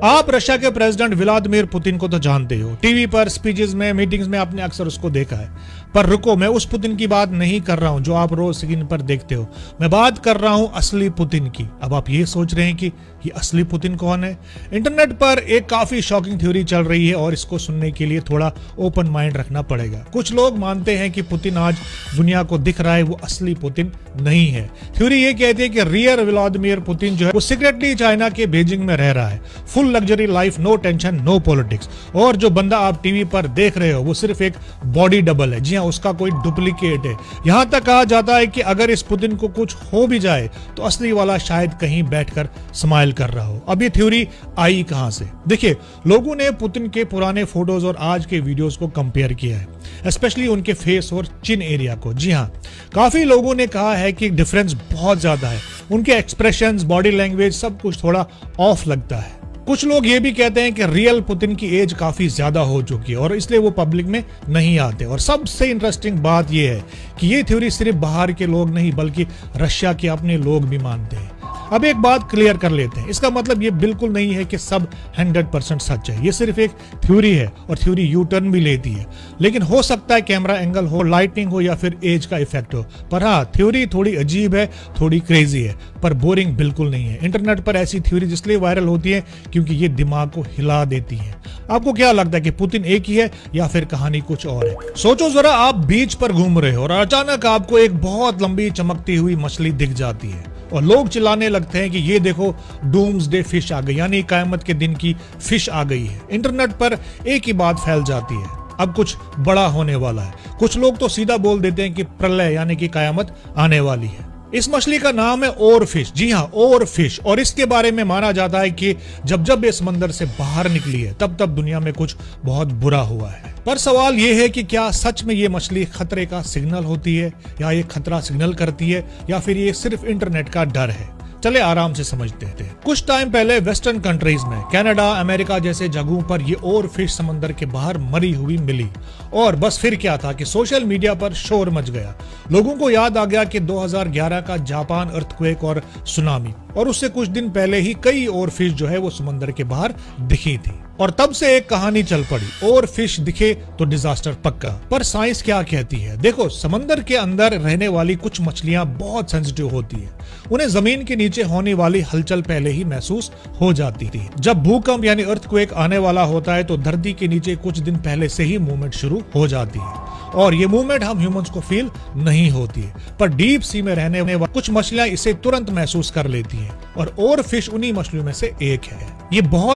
आप रशिया के president Vladimir Putin को तो जानते हो, टीवी पर, स्पीचेस में, मीटिंग्स में आपने अक्सर उसको देखा है। पर रुको, मैं उस पुतिन की बात नहीं कर रहा हूं जो आप रोज स्क्रीन पर देखते हो। मैं बात कर रहा हूं असली पुतिन की। अब आप ये सोच रहे हैं कि ये असली पुतिन कौन है? इंटरनेट पर एक काफी शॉकिंग थ्योरी चल रही है और इसको सुनने के लिए थोड़ा ओपन माइंड रखना पड़ेगा। कुछ लोग मानते हैं कि पुतिन आज दुनिया को दिख रहा है वो असली पुतिन नहीं है। थ्योरी ये कहती है कि रियल व्लादिमीर पुतिन जो है वो सीक्रेटली चाइना के बीजिंग में रह रहा है। Full luxury life, no tension, no politics. और जो बंदा आप टीवी पर देख रहे हो वो सिर्फ एक बॉडी डबल है। जी हाँ, उसका कोई डुप्लीकेट है। यहां तक कहा जाता है कि अगर इस पुतिन को कुछ हो भी जाए तो असली वाला शायद कहीं बैठकर स्माइल कर रहा हो। अब ये थ्योरी आई कहां से? देखिए, लोगों ने पुतिन के पुराने फोटोज और आज के वीडियोस को कंपेयर किया है, स्पेशली उनके फेस और चिन एरिया को। जी हाँ, काफी लोगों ने कहा है कि डिफरेंस बहुत ज्यादा है। उनके एक्सप्रेशंस, बॉडी लैंग्वेज, सब कुछ थोड़ा ऑफ लगता है। कुछ लोग ये भी कहते हैं कि रियल पुतिन की एज काफी ज्यादा हो चुकी है और इसलिए वो पब्लिक में नहीं आते। और सबसे इंटरेस्टिंग बात ये है कि ये थ्योरी सिर्फ बाहर के लोग नहीं बल्कि रशिया के अपने लोग भी मानते हैं। अब एक बात क्लियर कर लेते हैं, इसका मतलब ये बिल्कुल नहीं है कि सब 100% सच है। ये सिर्फ एक थ्योरी है और थ्योरी यू टर्न भी लेती है। लेकिन हो सकता है कैमरा एंगल हो, लाइटिंग हो या फिर एज का इफेक्ट हो। पर हाँ, थ्योरी थोड़ी अजीब है, थोड़ी क्रेजी है, पर बोरिंग बिल्कुल नहीं है। इंटरनेट पर ऐसी थ्योरी इसलिए वायरल होती है क्योंकि ये दिमाग को हिला देती है। आपको क्या लगता है कि पुतिन एक ही है या फिर कहानी कुछ और है? सोचो जरा, आप बीच पर घूम रहे हो और अचानक आपको एक बहुत लंबी चमकती हुई मछली दिख जाती है और लोग चिल्लाने लगते हैं कि ये देखो, डूम्सडे फिश आ गई, यानी कयामत के दिन की फिश आ गई है। इंटरनेट पर एक ही बात फैल जाती है, अब कुछ बड़ा होने वाला है। कुछ लोग तो सीधा बोल देते हैं कि प्रलय यानी कि कयामत आने वाली है। इस मछली का नाम है ओर फिश। जी हाँ, ओर फिश। और इसके बारे में माना जाता है कि जब जब ये समंदर से बाहर निकली है तब तब दुनिया में कुछ बहुत बुरा हुआ है। पर सवाल ये है कि क्या सच में ये मछली खतरे का सिग्नल होती है, या ये खतरा सिग्नल करती है, या फिर ये सिर्फ इंटरनेट का डर है? चले आराम से समझते हैं। कुछ टाइम पहले वेस्टर्न कंट्रीज में, कनाडा, अमेरिका जैसे जगहों पर ये ओर फिश समंदर के बाहर मरी हुई मिली और बस फिर क्या था कि सोशल मीडिया पर शोर मच गया। लोगों को याद आ गया कि 2011 का जापान अर्थक्वेक और सुनामी, और उससे कुछ दिन पहले ही कई और फिश जो है वो समंदर के बाहर दिखी थी। और तब से एक कहानी चल पड़ी, और फिश दिखे तो डिजास्टर पक्का। पर साइंस क्या कहती है? देखो, समंदर के अंदर रहने वाली कुछ मछलियां बहुत सेंसिटिव होती है। उन्हें जमीन के नीचे होने वाली हलचल पहले ही महसूस हो जाती थी। जब भूकंप यानी अर्थक्वेक आने वाला होता है तो धरती के नीचे कुछ दिन पहले से ही मूवमेंट शुरू हो जाती है और ये मूवमेंट हम ह्यूमंस को फील नहीं होती है, पर डीप सी में रहने वाली कुछ मछलियां इसे तुरंत महसूस कर लेती हैं और फिश उन्हीं मछलियों में से एक है। ये बहुत